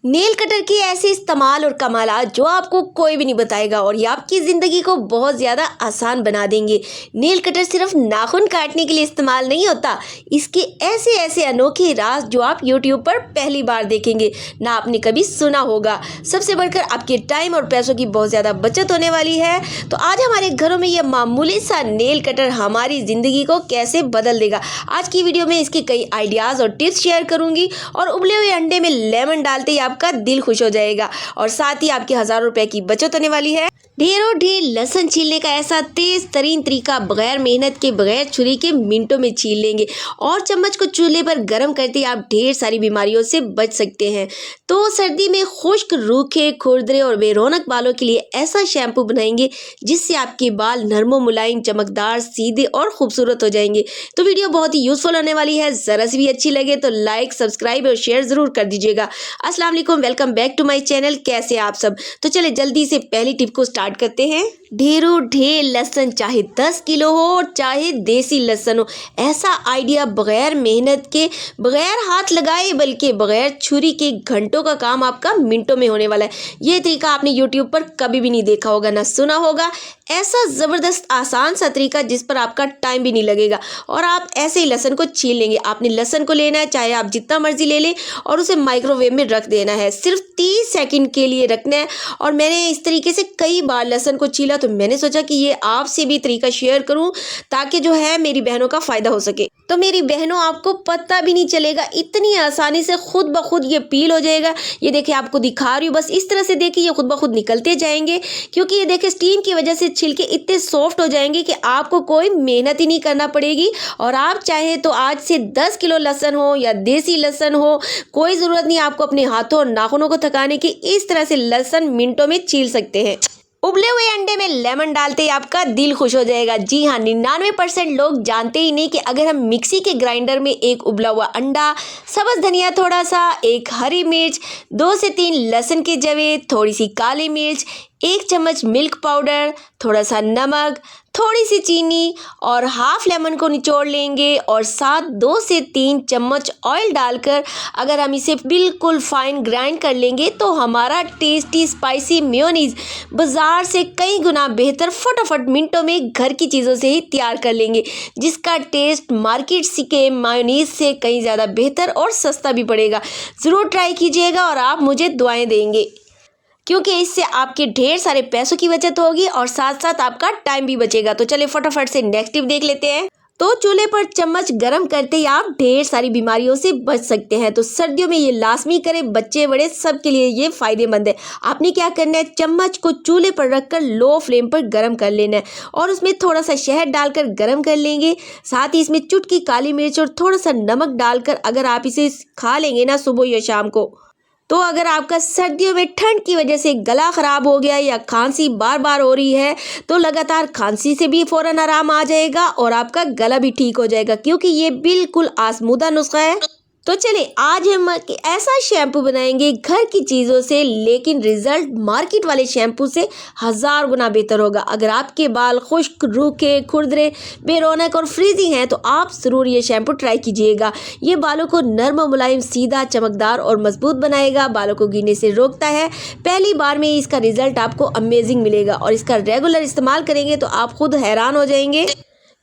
Nail cutter के ऐसे इस्तेमाल और कमालात जो आपको कोई भी नहीं बताएगा और ये आपकी ज़िंदगी को बहुत ज़्यादा आसान बना देंगे। नेल कटर सिर्फ नाखून काटने के लिए इस्तेमाल नहीं होता, इसके ऐसे ऐसे अनोखे राज जो आप यूट्यूब पर पहली बार देखेंगे ना आपने कभी सुना होगा। सबसे बढ़कर आपके टाइम और पैसों की बहुत ज़्यादा बचत होने वाली है। तो आज हमारे घरों में यह मामूली सा नेल कटर हमारी ज़िंदगी को कैसे बदल देगा। आज की वीडियो में इसके कई आइडियाज़ और टिप्स शेयर करूँगी और उबले हुए अंडे में लेमन डालते ही आपका दिल खुश हो जाएगा और साथ ही आपके हज़ारों रुपए की बचत होने वाली है। ढेरों ढेर लहसुन छीलने का ऐसा तेज तरीन तरीका बगैर मेहनत के बगैर छुरी के मिनटों में छील लेंगे और चम्मच को चूल्हे पर गर्म करते ही आप ढेर सारी बीमारियों से बच सकते हैं। तो सर्दी में खुश्क, रूखे, खुरदरे और बेरौनक बालों के लिए ऐसा शैम्पू बनाएंगे जिससे आपके बाल नरमो मुलायम, चमकदार, सीधे और खूबसूरत हो जाएंगे। तो वीडियो बहुत ही यूजफुल होने वाली है। जरा सी भी अच्छी लगे तो लाइक, सब्सक्राइब और शेयर जरूर कर दीजिएगा। अस्सलाम वालेकुम, welcome back to my channel. कैसे आप सब? तो चले जल्दी से पहली टिप को स्टार्ट करते हैं। ढेरों ढेर लहसुन, चाहे 10 किलो हो और चाहे देसी लहसुन हो, ऐसा आइडिया बगैर मेहनत के, बगैर हाथ लगाए बल्कि बगैर छुरी के घंटों का काम आपका मिनटों में होने वाला है। ये तरीका आपने यूट्यूब पर कभी भी नहीं देखा होगा, ना सुना होगा। ऐसा ज़बरदस्त आसान सा तरीका जिस पर आपका टाइम भी नहीं लगेगा और आप ऐसे ही लहसुन को छील लेंगे। आपने लहसुन को लेना है, चाहे आप जितना मर्जी ले लें, और उसे माइक्रोवेव में रख देना है। सिर्फ 30 सेकंड के लिए रखना है। और मैंने इस तरीके से कई बार लहसुन को छीला तो मैंने सोचा कि ये आपसे भी तरीका शेयर करूं ताकि जो है मेरी बहनों का फ़ायदा हो सके। तो मेरी बहनों, आपको पता भी नहीं चलेगा, इतनी आसानी से खुद ब खुद ये पील हो जाएगा। ये देखिए, आपको दिखा रही हूँ, बस इस तरह से देखिए, ये खुद ब खुद निकलते जाएंगे क्योंकि ये देखिए स्टीम की वजह से छिलके इतने सॉफ्ट हो जाएंगे कि आपको कोई मेहनत ही नहीं करना पड़ेगी। और आप चाहे तो आज से 10 किलो लहसुन हो या देसी लहसुन हो, कोई ज़रूरत नहीं आपको अपने हाथों और नाखूनों को थकाने की। इस तरह से लहसुन मिनटों में छील सकते हैं। उबले हुए अंडे में लेमन डालते ही आपका दिल खुश हो जाएगा। जी हाँ, 99% लोग जानते ही नहीं कि अगर हम मिक्सी के ग्राइंडर में एक उबला हुआ अंडा, सब्ज़ धनिया थोड़ा सा, एक हरी मिर्च, 2 से 3 लहसुन के जवे, थोड़ी सी काली मिर्च, 1 चम्मच मिल्क पाउडर, थोड़ा सा नमक, थोड़ी सी चीनी और हाफ लेमन को निचोड़ लेंगे और साथ 2 से 3 चम्मच ऑयल डालकर अगर हम इसे बिल्कुल फाइन ग्राइंड कर लेंगे तो हमारा टेस्टी स्पाइसी मेयोनीज बाज़ार से कई गुना बेहतर फटाफट मिनटों में घर की चीज़ों से ही तैयार कर लेंगे, जिसका टेस्ट मार्केट के मेयोनीज से कहीं ज़्यादा बेहतर और सस्ता भी पड़ेगा। ज़रूर ट्राई कीजिएगा और आप मुझे दुआएं देंगे क्योंकि इससे आपके ढेर सारे पैसों की बचत होगी और साथ साथ आपका टाइम भी बचेगा। तो चलिए फटाफट से नेक्स्ट टिप देख लेते हैं। तो चूल्हे पर चम्मच गरम करते ही आप ढेर सारी बीमारियों से बच सकते हैं। तो सर्दियों में ये लाजमी करें, बच्चे बड़े सबके लिए ये फायदेमंद है। आपने क्या करना है, चम्मच को चूल्हे पर रखकर लो फ्लेम पर गरम कर लेना है और उसमें थोड़ा सा शहद डालकर गरम कर लेंगे। साथ ही इसमें चुटकी काली मिर्च और थोड़ा सा नमक डालकर अगर आप इसे खा लेंगे ना सुबह या शाम को, तो अगर आपका सर्दियों में ठंड की वजह से गला ख़राब हो गया या खांसी बार बार हो रही है तो लगातार खांसी से भी फ़ौरन आराम आ जाएगा और आपका गला भी ठीक हो जाएगा क्योंकि ये बिल्कुल आजमूदा नुस्खा है। तो चले आज हम ऐसा शैम्पू बनाएंगे घर की चीज़ों से, लेकिन रिजल्ट मार्केट वाले शैम्पू से 1000 गुना बेहतर होगा। अगर आपके बाल खुश्क, रूखे, खुरदरे, बेरौनक और फ्रीजी हैं तो आप ज़रूर ये शैम्पू ट्राई कीजिएगा। ये बालों को नर्म, मुलायम, सीधा, चमकदार और मजबूत बनाएगा, बालों को गिरने से रोकता है। पहली बार में इसका रिजल्ट आपको अमेजिंग मिलेगा और इसका रेगुलर इस्तेमाल करेंगे तो आप खुद हैरान हो जाएंगे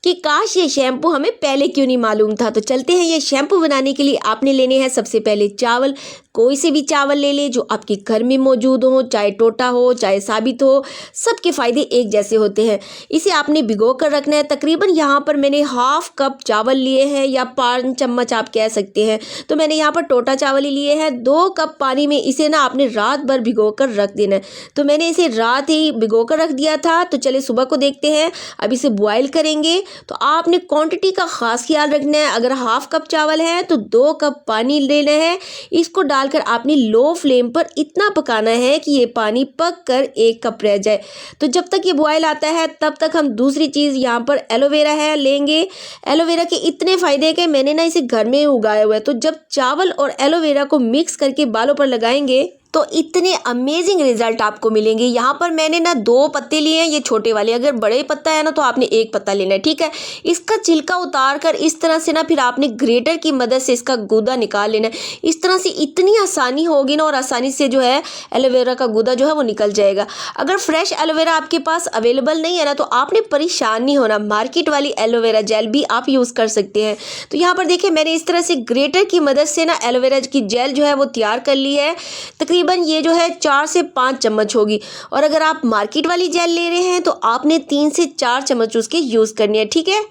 कि काश ये शैम्पू हमें पहले क्यों नहीं मालूम था। तो चलते हैं, ये शैम्पू बनाने के लिए आपने लेने हैं सबसे पहले चावल। कोई से भी चावल ले लें जो आपके घर में मौजूद हो, चाहे टोटा हो चाहे साबित हो, सबके फ़ायदे एक जैसे होते हैं। इसे आपने भिगो कर रखना है। तकरीबन यहाँ पर मैंने हाफ कप चावल लिए हैं या 5 चम्मच आप कह सकते हैं। तो मैंने यहाँ पर टोटा चावल ही लिए हैं। 2 कप पानी में इसे ना आपने रात भर भिगो कर रख देना है। तो मैंने इसे रात ही भिगो कर रख दिया था। तो चले सुबह को देखते हैं। अब इसे बॉयल करेंगे तो आपने क्वांटिटी का ख़ास ख्याल रखना है। अगर हाफ कप चावल है तो 2 कप पानी लेना है। इसको डालकर आपने लो फ्लेम पर इतना पकाना है कि ये पानी पक कर 1 कप रह जाए। तो जब तक ये बॉयल आता है तब तक हम दूसरी चीज़ यहाँ पर एलोवेरा है लेंगे। एलोवेरा के इतने फ़ायदे कि मैंने ना इसे घर में उगाया हुआ है। तो जब चावल और एलोवेरा को मिक्स करके बालों पर लगाएंगे तो इतने अमेजिंग रिजल्ट आपको मिलेंगे। यहाँ पर मैंने ना 2 पत्ते लिए हैं, ये छोटे वाले। अगर बड़े पत्ता है ना तो आपने 1 पत्ता लेना है, ठीक है। इसका छिलका उतार कर इस तरह से ना फिर आपने ग्रेटर की मदद से इसका गूदा निकाल लेना है। इस तरह से इतनी आसानी होगी ना, और आसानी से जो है एलोवेरा का गूदा जो है वो निकल जाएगा। अगर फ्रेश एलोवेरा आपके पास अवेलेबल नहीं है ना तो आपने परेशान नहीं होना, मार्केट वाली एलोवेरा जेल भी आप यूज़ कर सकते हैं। तो यहाँ पर देखिए मैंने इस तरह से ग्रेटर की मदद से ना एलोवेरा की जेल जो है वो तैयार कर ली है। तकरीबन ये जो है 4 से 5 चम्मच होगी, और अगर आप मार्केट वाली जेल ले रहे हैं तो आपने 3 से 4 चम्मच उसके यूज़ करनी है, ठीक है।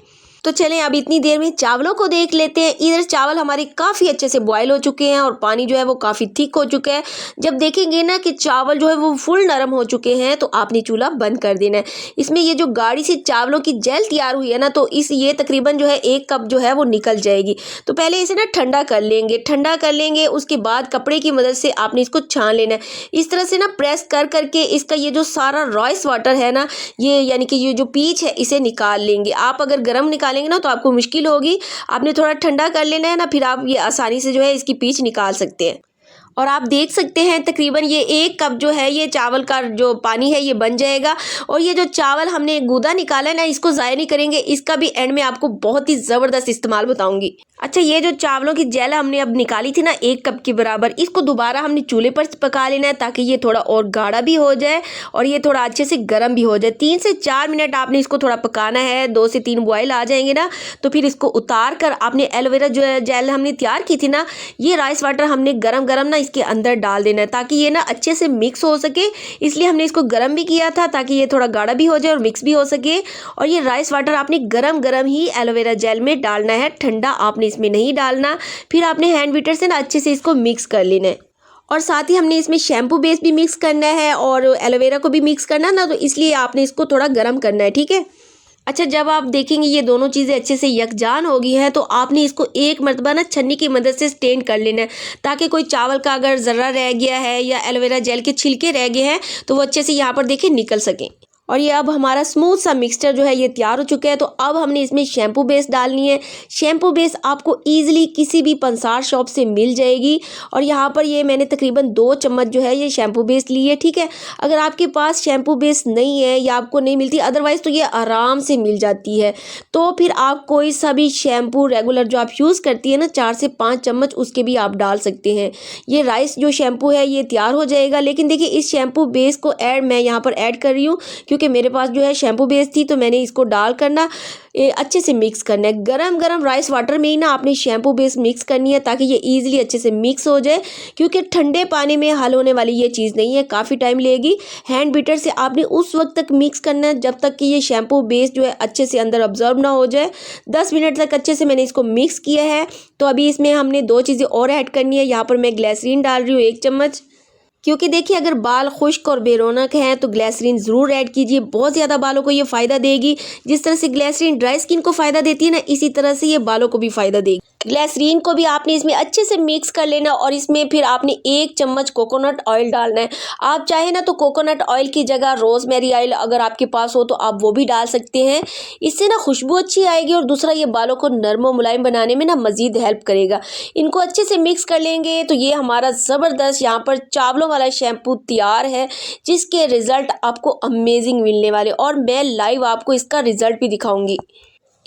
तो चलें अब इतनी देर में चावलों को देख लेते हैं। इधर चावल हमारे काफ़ी अच्छे से बॉयल हो चुके हैं और पानी जो है वो काफ़ी थिक हो चुका है। जब देखेंगे ना कि चावल जो है वो फुल नरम हो चुके हैं तो आपने चूल्हा बंद कर देना है। इसमें ये जो गाढ़ी सी चावलों की जेल तैयार हुई है ना, तो ये तकरीबन जो है 1 कप जो है वो निकल जाएगी। तो पहले इसे ना ठंडा कर लेंगे। उसके बाद कपड़े की मदद से आपने इसको छान लेना है। इस तरह से ना प्रेस कर करके इसका ये जो सारा रॉइस वाटर है ना, ये यानी कि ये जो पीच है इसे निकाल लेंगे। आप अगर गर्म निकालेंगे ना तो आपको मुश्किल होगी, आपने थोड़ा ठंडा कर लेना है ना, फिर आप ये आसानी से जो है इसकी पीच निकाल सकते हैं। और आप देख सकते हैं तकरीबन ये 1 कप जो है ये चावल का जो पानी है ये बन जाएगा। और ये जो चावल हमने गूदा निकाला है ना, इसको ज़ाया नहीं करेंगे, इसका भी एंड में आपको बहुत ही ज़बरदस्त इस्तेमाल बताऊंगी। अच्छा, ये जो चावलों की जेल हमने अब निकाली थी ना 1 कप के बराबर, इसको दोबारा हमने चूल्हे पर पका लेना है ताकि ये थोड़ा और गाढ़ा भी हो जाए और ये थोड़ा अच्छे से गर्म भी हो जाए। 3 से 4 मिनट आपने इसको थोड़ा पकाना है। 2 से 3 बॉयल आ जाएंगे ना तो फिर इसको उतार कर आपने एलोवेरा जो जेल हमने तैयार की थी ना, ये राइस वाटर हमने गरम गरम ना इसके अंदर डाल देना है ताकि ये ना अच्छे से मिक्स हो सके। इसलिए हमने इसको गरम भी किया था ताकि ये थोड़ा गाढ़ा भी हो जाए और मिक्स भी हो सके। और ये राइस वाटर आपने गरम गरम ही एलोवेरा जेल में डालना है, ठंडा आपने इसमें नहीं डालना। फिर आपने हैंड बीटर से ना अच्छे से इसको मिक्स कर लेना है। और साथ ही हमने इसमें शैम्पू बेस भी मिक्स करना है और एलोवेरा को भी मिक्स करना ना, तो इसलिए आपने इसको थोड़ा गर्म करना है, ठीक है। अच्छा, जब आप देखेंगे ये दोनों चीज़ें अच्छे से यकजान हो गई हैं तो आपने इसको एक मरतबा ना छन्नी की मदद से स्टेन कर लेना है ताकि कोई चावल का अगर ज़र्रा रह गया है या एलोवेरा जेल के छिलके रह गए हैं तो वो अच्छे से यहाँ पर देखें निकल सकें। और ये अब हमारा स्मूथ सा मिक्सचर जो है ये तैयार हो चुका है। तो अब हमने इसमें शैम्पू बेस डालनी है। शैम्पू बेस आपको ईजिली किसी भी पंसार शॉप से मिल जाएगी। और यहाँ पर ये मैंने तकरीबन 2 चम्मच जो है ये शैम्पू बेस ली है, ठीक है। अगर आपके पास शैम्पू बेस नहीं है या आपको नहीं मिलती, अदरवाइज़ तो ये आराम से मिल जाती है। तो फिर आप कोई सा भी शैम्पू रेगुलर जो आप यूज़ करती है ना 4 से 5 चम्मच उसके भी आप डाल सकते हैं। ये राइस जो शैम्पू है ये तैयार हो जाएगा। लेकिन देखिए इस शैम्पू बेस को मैं यहाँ पर ऐड कर रही हूँ क्योंकि मेरे पास जो है शैम्पू बेस थी, तो मैंने इसको डाल कर ना अच्छे से मिक्स करना है। गरम गरम राइस वाटर में ही ना आपने शैम्पू बेस मिक्स करनी है ताकि ये ईजिली अच्छे से मिक्स हो जाए, क्योंकि ठंडे पानी में हल होने वाली ये चीज़ नहीं है, काफ़ी टाइम लेगी। हैंड बीटर से आपने उस वक्त तक मिक्स करना है जब तक कि ये शैम्पू बेस जो है अच्छे से अंदर ऑब्जर्व ना हो जाए। 10 मिनट तक अच्छे से मैंने इसको मिक्स किया है। तो अभी इसमें हमने 2 चीज़ें और ऐड करनी है। यहाँ पर मैं ग्लिसरीन डाल रही हूँ 1 चम्मच, क्योंकि देखिए अगर बाल खुश्क और बेरौनक हैं तो ग्लिसरीन ज़रूर ऐड कीजिए, बहुत ज़्यादा बालों को ये फ़ायदा देगी। जिस तरह से ग्लिसरीन ड्राई स्किन को फ़ायदा देती है ना, इसी तरह से ये बालों को भी फ़ायदा देगी। ग्लिसरीन को भी आपने इसमें अच्छे से मिक्स कर लेना और इसमें फिर आपने 1 चम्मच कोकोनट ऑयल डालना है। आप चाहे ना तो कोकोनट ऑयल की जगह रोज़मेरी ऑयल अगर आपके पास हो तो आप वो भी डाल सकते हैं। इससे ना खुशबू अच्छी आएगी और दूसरा ये बालों को नरम और मुलायम बनाने में ना मज़ीद हेल्प करेगा। इनको अच्छे से मिक्स कर लेंगे तो ये हमारा ज़बरदस्त यहाँ पर चावलों वाला शैम्पू तैयार है, जिसके रिज़ल्ट आपको अमेजिंग मिलने वाले और मैं लाइव आपको इसका रिज़ल्ट भी दिखाऊंगी।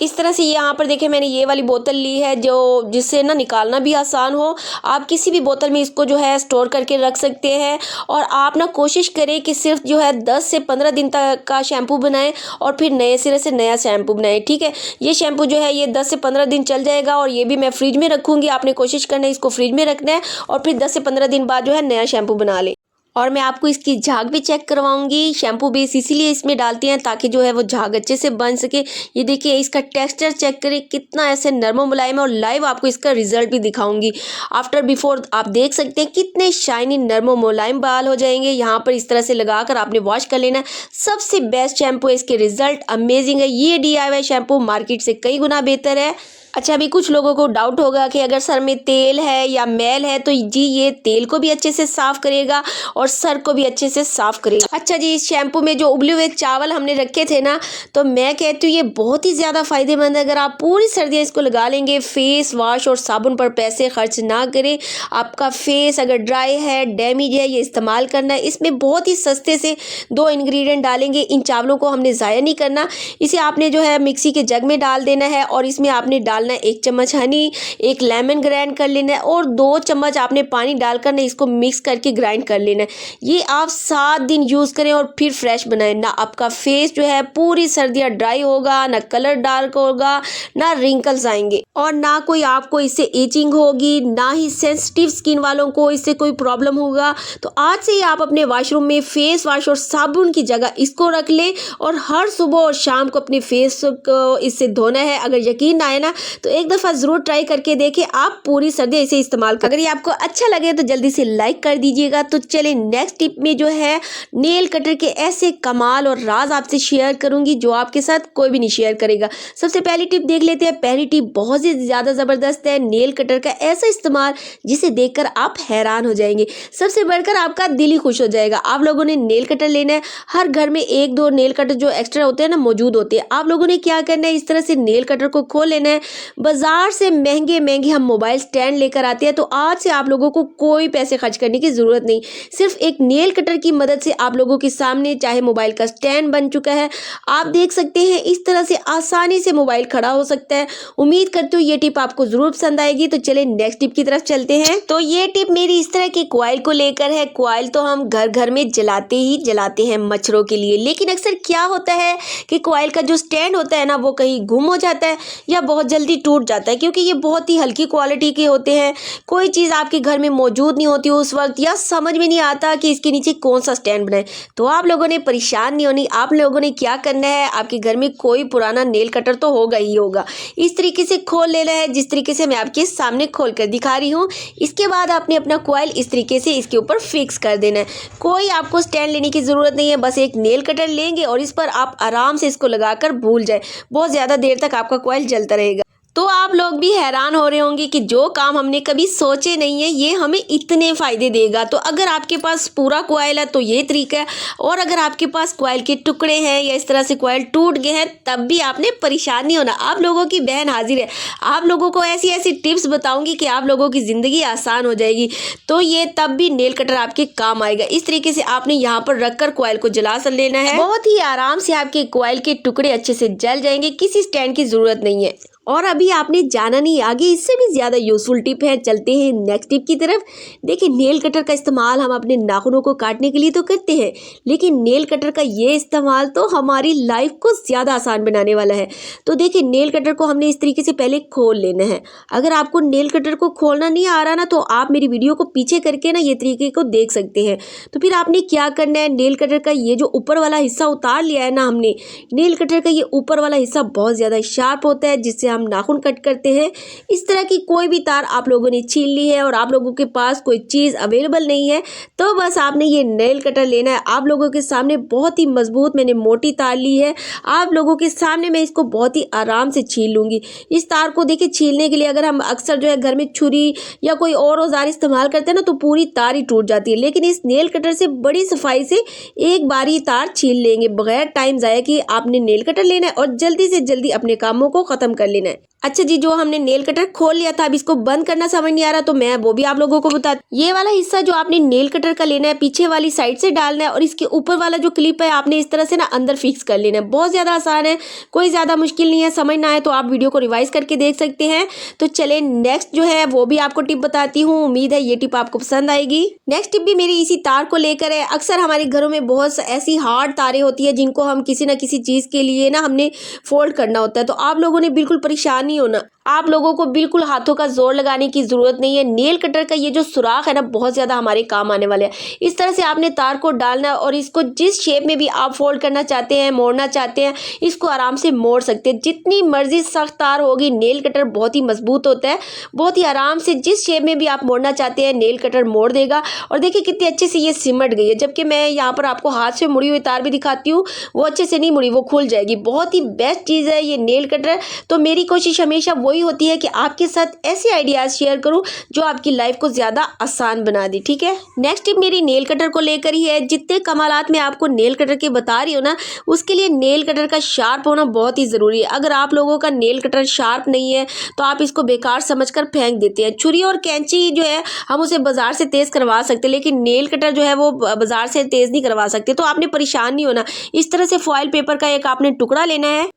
इस तरह से यहाँ पर देखिए मैंने ये वाली बोतल ली है जिससे ना निकालना भी आसान हो। आप किसी भी बोतल में इसको जो है स्टोर करके रख सकते हैं। और आप ना कोशिश करें कि सिर्फ जो है 10 से 15 दिन तक का शैम्पू बनाएं और फिर नए सिरे से नया शैम्पू बनाएं, ठीक है। ये शैम्पू जो है ये 10 से 15 दिन चल जाएगा और ये भी मैं फ्रिज में रखूँगी। आपने कोशिश करना है इसको फ्रिज में रखना है और फिर 10 से 15 दिन बाद जो है नया शैम्पू बना लें। और मैं आपको इसकी झाग भी चेक करवाऊंगी। शैम्पू बेस इसीलिए इसमें डालते हैं ताकि जो है वो झाग अच्छे से बन सके। ये देखिए इसका टेक्सचर चेक करें कितना ऐसे नरम मुलायम है और लाइव आपको इसका रिजल्ट भी दिखाऊंगी। आफ्टर बिफोर आप देख सकते हैं कितने शाइनी नरम मुलायम बाल हो जाएंगे। यहाँ पर इस तरह से लगाकर आपने वॉश कर लेना है। सबसे बेस्ट शैम्पू है, इसके रिजल्ट अमेजिंग है। ये DIY शैम्पू मार्केट से कई गुना बेहतर है। अच्छा, अभी कुछ लोगों को डाउट होगा कि अगर सर में तेल है या मैल है तो जी ये तेल को भी अच्छे से साफ करेगा और सर को भी अच्छे से साफ करेगा। अच्छा जी, इस शैम्पू में जो उबले हुए चावल हमने रखे थे ना, तो मैं कहती हूँ ये बहुत ही ज़्यादा फायदेमंद है। अगर आप पूरी सर्दियाँ इसको लगा लेंगे, फेस वॉश और साबुन पर पैसे खर्च ना करें। आपका फेस अगर ड्राई है, डैमेज है, ये इस्तेमाल करना है। इसमें बहुत ही सस्ते से 2 इंग्रेडिएंट डालेंगे। इन चावलों को हमने ज़ाया नहीं करना। इसे आपने जो है मिक्सी के जग में डाल देना है और इसमें आपने डालना 1 चम्मच हनी, 1 लेमन ग्राइंड कर लेना है और 2 चम्मच आपने पानी डालकर ना इसको मिक्स करके ग्राइंड कर लेना है। ये आप 7 दिन यूज़ करें और फिर फ्रेश बनाएं। ना आपका फेस जो है पूरी सर्दियाँ ड्राई होगा, ना कलर डार्क होगा, ना रिंकल्स आएंगे और ना कोई आपको इससे एचिंग होगी, ना ही सेंसिटिव स्किन वालों को इससे कोई प्रॉब्लम होगा। तो आज से ही आप अपने वॉशरूम में फेस वॉश और साबुन की जगह इसको रख लें और हर सुबह और शाम को अपने फेस को इससे धोना है। अगर यकीन ना आए ना तो एक दफ़ा ज़रूर ट्राई करके देखें। आप पूरी सर्दी इसे इस्तेमाल करें। अगर ये आपको अच्छा लगे तो जल्दी से लाइक कर दीजिएगा। तो चलिए नेक्स्ट टिप में जो है नेल कटर के ऐसे कमाल और राज आपसे शेयर करूंगी जो आपके साथ कोई भी नहीं शेयर करेगा। सबसे पहली टिप देख लेते हैं। पहली टिप बहुत ही ज़्यादा ज़बरदस्त है। नेल कटर का ऐसा इस्तेमाल जिसे देखकर आप हैरान हो जाएंगे। सबसे बढ़कर आपका दिल ही खुश हो जाएगा। आप लोगों ने नेल कटर लेना है। हर घर में 1-2 नेल कटर जो एक्स्ट्रा होते हैं ना मौजूद होते हैं। आप लोगों ने क्या करना है, इस तरह से नेल कटर को खोल लेना है। बाजार से महंगे महंगे हम मोबाइल स्टैंड लेकर आते हैं। तो आज से आप लोगों को कोई पैसे खर्च करने की ज़रूरत नहीं। सिर्फ एक नेल कटर की मदद से आप लोगों के सामने चाहे मोबाइल का स्टैंड बन चुका है। आप देख सकते हैं इस तरह से आसानी से मोबाइल खड़ा हो सकता है। उम्मीद करती हूँ ये टिप आपको ज़रूर पसंद आएगी। तो चले नेक्स्ट टिप की तरफ चलते हैं। तो ये टिप मेरी इस तरह की कॉइल को लेकर है। कॉइल तो हम घर घर में जलाते ही जलाते हैं मच्छरों के लिए, लेकिन अक्सर क्या होता है कि कॉइल का जो स्टैंड होता है ना वो कहीं गुम हो जाता है या बहुत जल्दी टूट जाता है, क्योंकि ये बहुत ही हल्की क्वालिटी के होते हैं। कोई चीज़ आपके घर में मौजूद नहीं होती उस वक्त, या समझ में नहीं आता कि इसके नीचे कौन सा स्टैंड बनाए। तो आप लोगों ने परेशान नहीं होनी। आप लोगों ने क्या करना है, आपके घर में कोई पुराना नेल कटर तो होगा ही होगा। इस तरीके से खोल लेना है जिस तरीके से मैं आपके सामने खोल कर दिखा रही हूँ। इसके बाद आपने अपना कॉइल इस तरीके से इसके ऊपर फिक्स कर देना है। कोई आपको स्टैंड लेने की ज़रूरत नहीं है। बस एक नेल कटर लेंगे और इस पर आप आराम से इसको लगाकर भूल जाए। बहुत ज़्यादा देर तक आपका कॉइल जलता रहेगा। तो आप लोग भी हैरान हो रहे होंगे कि जो काम हमने कभी सोचे नहीं है ये हमें इतने फ़ायदे देगा। तो अगर आपके पास पूरा कॉइल है तो ये तरीका है, और अगर आपके पास कॉइल के टुकड़े हैं या इस तरह से कॉइल टूट गए हैं तब भी आपने परेशान नहीं होना। आप लोगों की बहन हाजिर है। आप लोगों को ऐसी ऐसी टिप्स बताऊंगी कि आप लोगों की ज़िंदगी आसान हो जाएगी। तो ये तब भी नेल कटर आपके काम आएगा। इस तरीके से आपने यहाँ पर रखकर कॉइल को जला कर लेना है। बहुत ही आराम से आपके कॉइल के टुकड़े अच्छे से जल जाएंगे। किसी स्टैंड की ज़रूरत नहीं है। और अभी आपने जाना नहीं, आगे इससे भी ज़्यादा यूज़फुल टिप है। चलते हैं नेक्स्ट टिप की तरफ। देखिए, नेल कटर का इस्तेमाल हम अपने नाखूनों को काटने के लिए तो करते हैं, लेकिन नेल कटर का ये इस्तेमाल तो हमारी लाइफ को ज़्यादा आसान बनाने वाला है। तो देखिए, नेल कटर को हमने इस तरीके से पहले खोल लेना है। अगर आपको नेल कटर को खोलना नहीं आ रहा ना तो आप मेरी वीडियो को पीछे करके ना ये तरीके को देख सकते हैं। तो फिर आपने क्या करना है, नेल कटर का ये जो ऊपर वाला हिस्सा उतार लिया है ना हमने, नेल कटर का ये ऊपर वाला हिस्सा बहुत ज़्यादा शार्प होता है जिससे हम नाखून कट करते हैं। इस तरह की कोई भी तार आप लोगों ने छीन ली है और आप लोगों के पास कोई चीज़ अवेलेबल नहीं है तो बस आपने ये नेल कटर लेना है। आप लोगों के सामने बहुत ही मजबूत मैंने मोटी तार ली है। आप लोगों के सामने मैं इसको बहुत ही आराम से छीन लूँगी। इस तार को देखिए, छीलने के लिए अगर हम अक्सर जो है घर में छुरी या कोई और औजार इस्तेमाल करते हैं ना तो पूरी तार ही टूट जाती है, लेकिन इस नेल कटर से बड़ी सफाई से एक बार ही तार छील लेंगे। बगैर टाइम ज़ाया कि आपने नेल कटर लेना है और जल्दी से जल्दी अपने कामों को ख़त्म कर लेना है। अच्छा जी, जो हमने नेल कटर खोल लिया था, अब इसको बंद करना समझ नहीं आ रहा तो मैं वो भी आप लोगों को बता। ये वाला हिस्सा जो आपने नेल कटर का लेना है पीछे वाली साइड से डालना है और इसके ऊपर वाला जो क्लिप है आपने इस तरह से ना अंदर फिक्स कर लेना है। बहुत ज़्यादा आसान है, कोई ज़्यादा मुश्किल नहीं है। समझ ना आए तो आप वीडियो को रिवाइज करके देख सकते हैं। तो चले नेक्स्ट जो है वो भी आपको टिप बताती हूँ। उम्मीद है ये टिप आपको पसंद आएगी। नेक्स्ट टिप भी मेरी इसी तार को लेकर है। अक्सर हमारे घरों में बहुत ऐसी हार्ड तारें होती है जिनको हम किसी ना किसी चीज़ के लिए ना हमने फोल्ड करना होता है। तो आप लोगों ने बिल्कुल परेशान नहीं होना। आप लोगों को बिल्कुल हाथों का जोर लगाने की ज़रूरत नहीं है। नेल कटर का ये जो सुराख है ना बहुत ज़्यादा हमारे काम आने वाले हैं। इस तरह से आपने तार को डालना है और इसको जिस शेप में भी आप फोल्ड करना चाहते हैं, मोड़ना चाहते हैं, इसको आराम से मोड़ सकते हैं। जितनी मर्जी सख्त तार होगी, नेल कटर बहुत ही मजबूत होता है। बहुत ही आराम से जिस शेप में भी आप मोड़ना चाहते हैं नेल कटर मोड़ देगा। और देखिए कितनी अच्छे से ये सिमट गई है। जबकि मैं यहाँ पर आपको हाथ से मुड़ी हुई तार भी दिखाती हूँ, वो अच्छे से नहीं मुड़ी, वो खुल जाएगी। बहुत ही बेस्ट चीज़ है ये नेल कटर। तो मेरी कोशिश हमेशा वही वही होती है कि आपके साथ ऐसे आइडियाज़ शेयर करूँ जो आपकी लाइफ को ज़्यादा आसान बना दे। ठीक है, नेक्स्ट टिप मेरी नेल कटर को लेकर ही है। जितने कमालात मैं आपको नेल कटर के बता रही हूँ ना, उसके लिए नेल कटर का शार्प होना बहुत ही ज़रूरी है। अगर आप लोगों का नेल कटर शार्प नहीं है तो आप इसको बेकार समझकर फेंक देते हैं। छुरी और कैंची जो है हम उसे बाजार से तेज़ करवा सकते हैं, लेकिन नेल कटर जो है वो बाजार से तेज़ नहीं करवा सकते। तो आपने परेशान नहीं होना। इस तरह से फॉइल पेपर का एक आपने टुकड़ा लेना है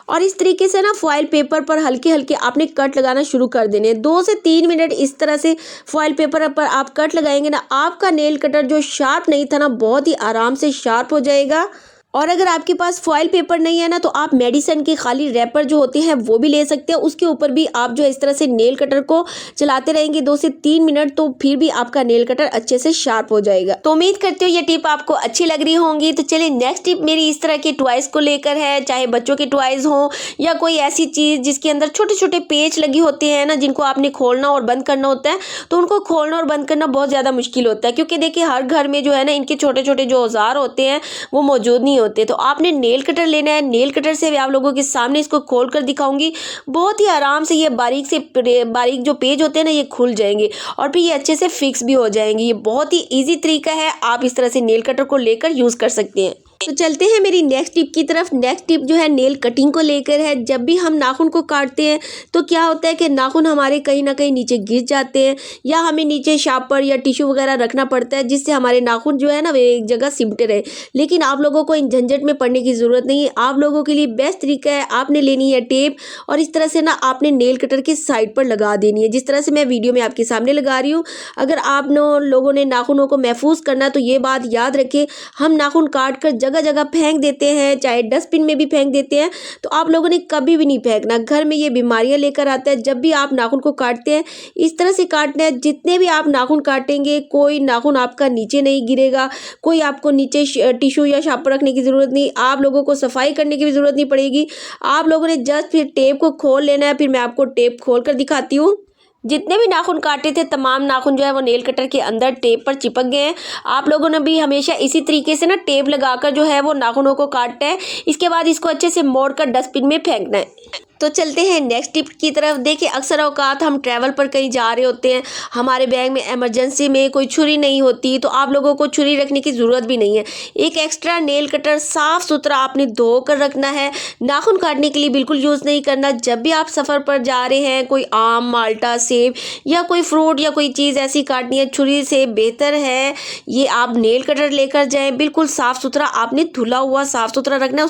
और इस तरीके से ना फॉइल पेपर पर हल्के हल्के आपने कट लगाना शुरू कर देने हैं। 2 से 3 मिनट इस तरह से फॉइल पेपर पर आप कट लगाएंगे ना, आपका नेल कटर जो शार्प नहीं था ना, बहुत ही आराम से शार्प हो जाएगा। और अगर आपके पास फॉइल पेपर नहीं है ना, तो आप मेडिसिन के खाली रैपर जो होते हैं वो भी ले सकते हैं। उसके ऊपर भी आप जो इस तरह से नेल कटर को चलाते रहेंगे 2 से 3 मिनट, तो फिर भी आपका नेल कटर अच्छे से शार्प हो जाएगा। तो उम्मीद करती हूँ ये टिप आपको अच्छी लग रही होंगी। तो चलिए नेक्स्ट टिप मेरी इस तरह के टॉयज़ को लेकर है, चाहे बच्चों के टॉयज़ हों या कोई ऐसी चीज़ जिसके अंदर छोटे छोटे पेच लगे होते हैं ना, जिनको आपने खोलना और बंद करना होता है। तो उनको खोलना और बंद करना बहुत ज़्यादा मुश्किल होता है, क्योंकि देखिए हर घर में जो है ना, इनके छोटे छोटे जो औजार होते हैं वो मौजूद नहीं होते। तो आपने नेल कटर लेना है। नेल कटर से मैं आप लोगों के सामने इसको खोल कर दिखाऊंगी। बहुत ही आराम से ये बारीक जो पेज होते हैं ना, ये खुल जाएंगे और फिर ये अच्छे से फिक्स भी हो जाएंगे। ये बहुत ही इजी तरीका है, आप इस तरह से नेल कटर को लेकर यूज़ कर सकते हैं। तो चलते हैं मेरी नेक्स्ट टिप की तरफ। नेक्स्ट टिप जो है नेल कटिंग को लेकर है। जब भी हम नाखून को काटते हैं तो क्या होता है कि नाखून हमारे कहीं ना कहीं नीचे गिर जाते हैं, या हमें नीचे शार्पर या टिश्यू वगैरह रखना पड़ता है, जिससे हमारे नाखून जो है ना, वे एक जगह सिमटे रहे। लेकिन आप लोगों को इन झंझट में पड़ने की ज़रूरत नहीं है। आप लोगों के लिए बेस्ट तरीका है, आपने लेनी है टेप और इस तरह से ना आपने नेल कटर की साइड पर लगा देनी है, जिस तरह से मैं वीडियो में आपके सामने लगा रही हूँ। अगर आप लोगों ने नाखूनों को महफूज करना तो ये बात याद रखें, हम नाखून काट कर जगह जगह फेंक देते हैं, चाहे डस्टबिन में भी फेंक देते हैं, तो आप लोगों ने कभी भी नहीं फेंकना। घर में ये बीमारियां लेकर आता है। जब भी आप नाखून को काटते हैं इस तरह से काटना है, जितने भी आप नाखून काटेंगे कोई नाखून आपका नीचे नहीं गिरेगा, कोई आपको नीचे टिश्यू या शार्पर रखने की ज़रूरत नहीं, आप लोगों को सफाई करने की भी ज़रूरत नहीं पड़ेगी। आप लोगों ने जस्ट फिर टेप को खोल लेना है। फिर मैं आपको टेप खोल कर दिखाती हूँ। जितने भी नाखून काटे थे तमाम नाखून जो है वो नेल कटर के अंदर टेप पर चिपक गए हैं। आप लोगों ने भी हमेशा इसी तरीके से ना टेप लगाकर जो है वो नाखूनों को काटना है। इसके बाद इसको अच्छे से मोड़कर डस्टबिन में फेंकना है। तो चलते हैं नेक्स्ट टिप की तरफ। देखिए अक्सर औकात हम ट्रैवल पर कहीं जा रहे होते हैं, हमारे बैग में इमरजेंसी में कोई छुरी नहीं होती, तो आप लोगों को छुरी रखने की ज़रूरत भी नहीं है। एक एक्स्ट्रा नेल कटर साफ़ सुथरा आपने धो कर रखना है। नाखून काटने के लिए बिल्कुल यूज़ नहीं करना। जब भी आप सफ़र पर जा रहे हैं, कोई आम, माल्टा, सेब या कोई फ्रूट या कोई चीज़ ऐसी काटनी है, छुरी से बेहतर है ये आप नेल कटर लेकर जाएँ। बिल्कुल साफ़ सुथरा आपने धुला हुआ साफ़ सुथरा रखना है,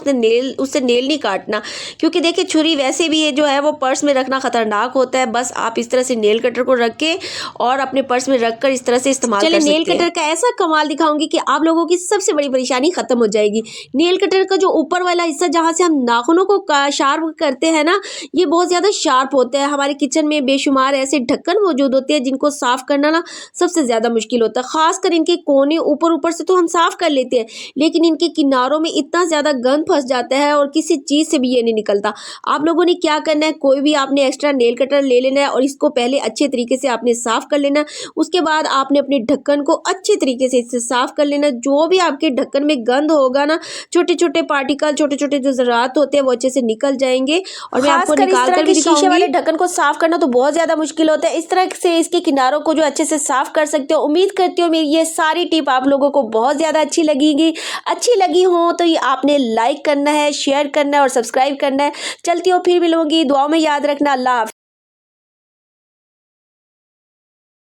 उससे नेल नहीं काटना, क्योंकि देखिए छुरी वैसे भी ये जो है वो पर्स में रखना खतरनाक होता है। बस आप इस तरह से नेल कटर को रख के और अपने पर्स में रखकर इस तरह से इस्तेमाल कर सकते हैं। नेल कटर का ऐसा कमाल दिखाऊंगी कि आप लोगों की सबसे बड़ी परेशानी खत्म हो जाएगी। नेल कटर का जो ऊपर वाला हिस्सा जहां से हम नाखूनों को शार्प करते हैं ना, ये बहुत ज्यादा शार्प होता है। हमारे किचन में बेशुमार ऐसे ढक्कन मौजूद होते हैं जिनको साफ करना ना सबसे ज्यादा मुश्किल होता है। खासकर इनके कोने ऊपर से तो हम साफ कर लेते हैं, लेकिन इनके किनारों में इतना ज्यादा गंद फंस जाता है और किसी चीज से भी ये नहीं निकलता। आप लोगों ने क्या करना है, कोई भी आपने एक्स्ट्रा नेल कटर ले लेना है और इसको पहले अच्छे तरीके से आपने साफ कर लेना है। उसके बाद आपने अपने ढक्कन को अच्छे तरीके से इससे साफ कर लेना। जो भी आपके ढक्कन में गंद होगा ना, छोटे छोटे पार्टिकल, छोटे छोटे जो ज़रात होते हैं वो अच्छे से निकल जाएंगे। और मैं आपको निकाल कर भी शीशे वाले ढक्कन को साफ करना तो बहुत ज़्यादा मुश्किल होता है। इस तरह से इसके किनारों को जो अच्छे से साफ कर सकते हो। उम्मीद करती हूँ मेरी ये सारी टिप आप लोगों को बहुत ज़्यादा अच्छी लगी हो तो ये आपने लाइक करना है, शेयर करना है और सब्सक्राइब करना है। चलती हो फिर मिलूंगी, दुआओं में याद रखना। अल्लाह हाफ़िज़।